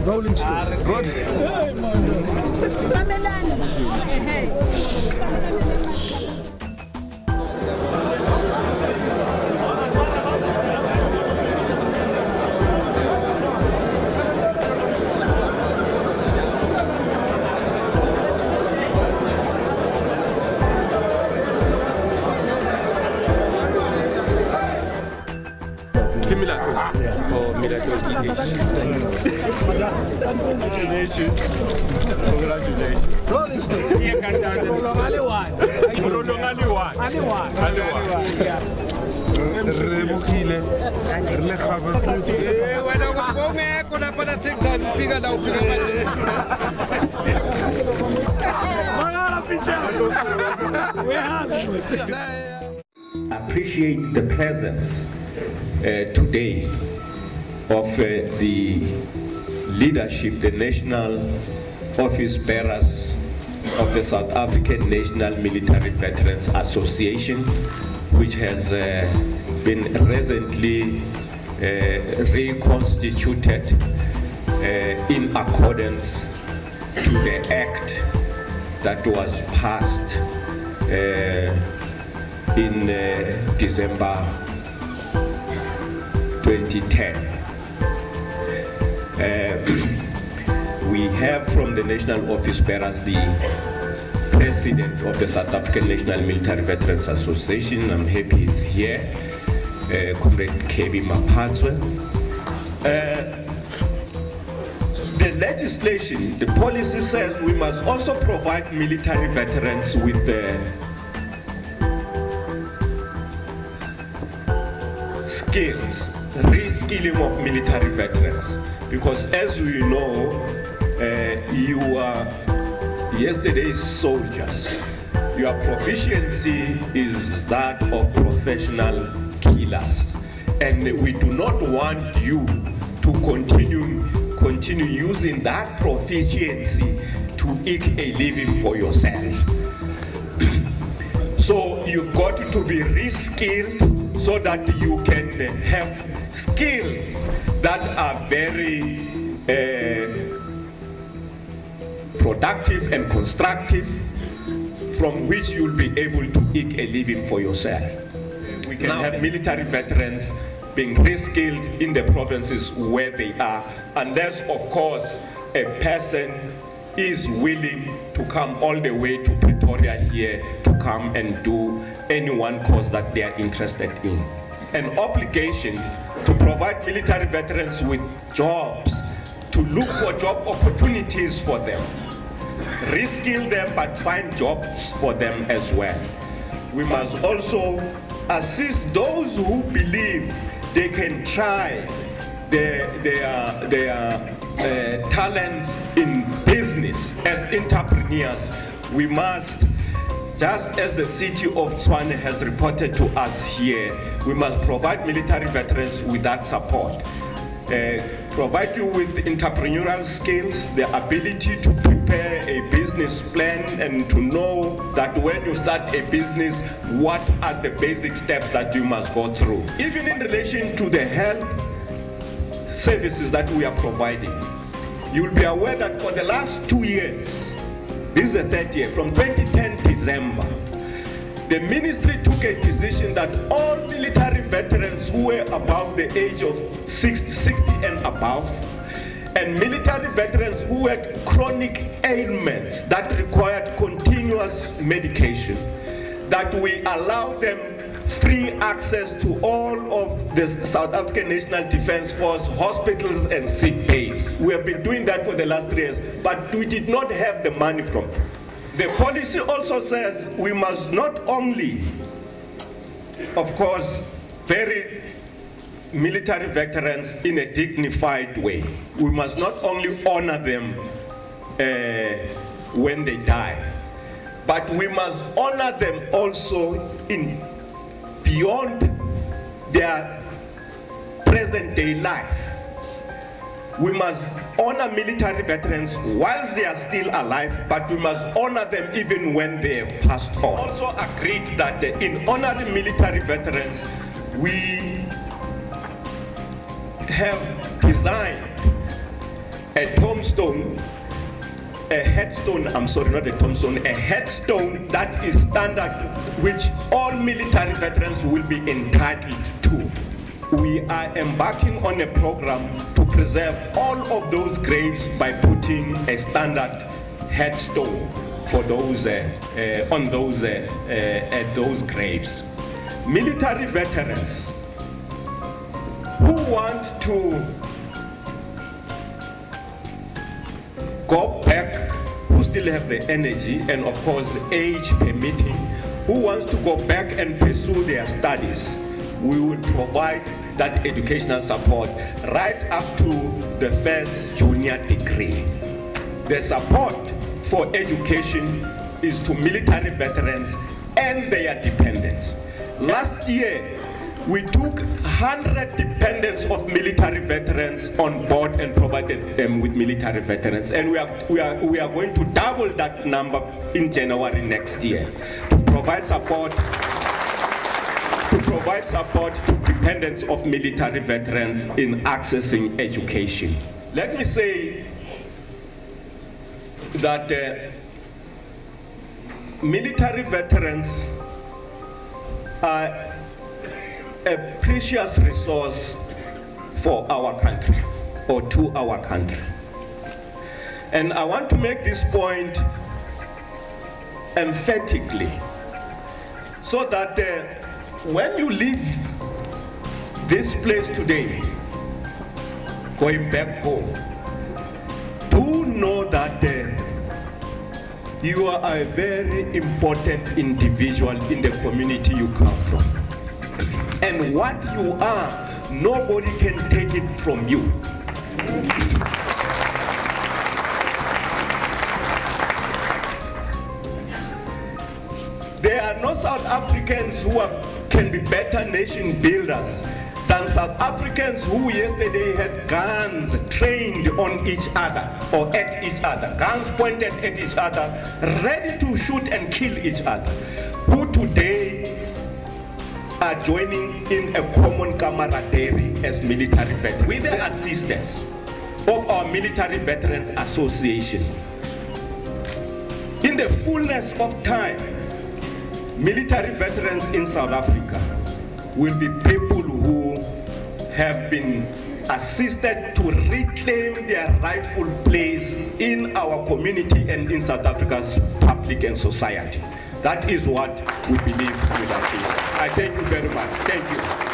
Rolling Stone. Good. Congratulations. Rolling Stone. Appreciate the presence today of the leadership, the national office bearers of the South African National Military Veterans Association, which has been recently reconstituted in accordance to the act that was passed in December 2010. We have from the national office bearers the president of the South African National Military Veterans Association. I'm happy he's here, Comrade Kebi Mapatswe. The legislation, the policy says we must also provide military veterans with skills, reskilling of military veterans. Because as we know, you are yesterday's soldiers. Your proficiency is that of professional killers. And we do not want you to continue using that proficiency to eke a living for yourself. So you've got to be reskilled so that you can have skills that are very productive and constructive, from which you'll be able to eke a living for yourself. We can have military veterans being reskilled in the provinces where they are, unless of course a person is willing to come all the way to Pretoria here to come and do any one course that they are interested in. An obligation to provide military veterans with jobs, to look for job opportunities for them, reskill them but find jobs for them as well. We must also assist those who believe they can try their talents in business as entrepreneurs. We must, just as the city of Tshwane has reported to us here, we must provide military veterans with that support. Provide you with entrepreneurial skills, the ability to prepare a business plan and to know that when you start a business, what are the basic steps that you must go through. Even in relation to the health services that we are providing, you will be aware that for the last 2 years, this is the third year, from 2010 December, the ministry took a decision that all military veterans who were above the age of 60 and above, and military veterans who had chronic ailments that required continuous medication, that we allow them free access to all of the South African National Defence Force hospitals and sick bays. We have been doing that for the last 3 years, but we did not have the money from it. The policy also says we must not only, of course, bury military veterans in a dignified way. We must not only honor them when they die, but we must honor them also beyond their present day life. We must honor military veterans whilst they are still alive, but we must honor them even when they have passed on. Also agreed that in honoring military veterans, we have designed a headstone that is standard, which all military veterans will be entitled to. We are embarking on a program to preserve all of those graves by putting a standard headstone for those on those graves. Military veterans who want to go back, who still have the energy and of course age permitting, who wants to go back and pursue their studies, we will provide that educational support right up to the first junior degree. The support for education is to military veterans and their dependents. Last year, we took 100 dependents of military veterans on board and provided them with military veterans, and we are going to double that number in January next year to provide support to dependents of military veterans in accessing education. Let me say that military veterans are a precious resource for our country, or to our country. And I want to make this point emphatically, so that when you leave this place today, going back home, do know that you are a very important individual in the community you come from. And what you are, nobody can take it from you. There are no South Africans who can be better nation builders than South Africans who yesterday had guns trained on each other or at each other, guns pointed at each other, ready to shoot and kill each other, who today are joining in a common camaraderie as military veterans with the assistance of our Military Veterans Association. In the fullness of time, military veterans in South Africa will be people who have been assisted to reclaim their rightful place in our community and in South Africa's public and society. That is what we believe will achieve. I thank you very much. Thank you.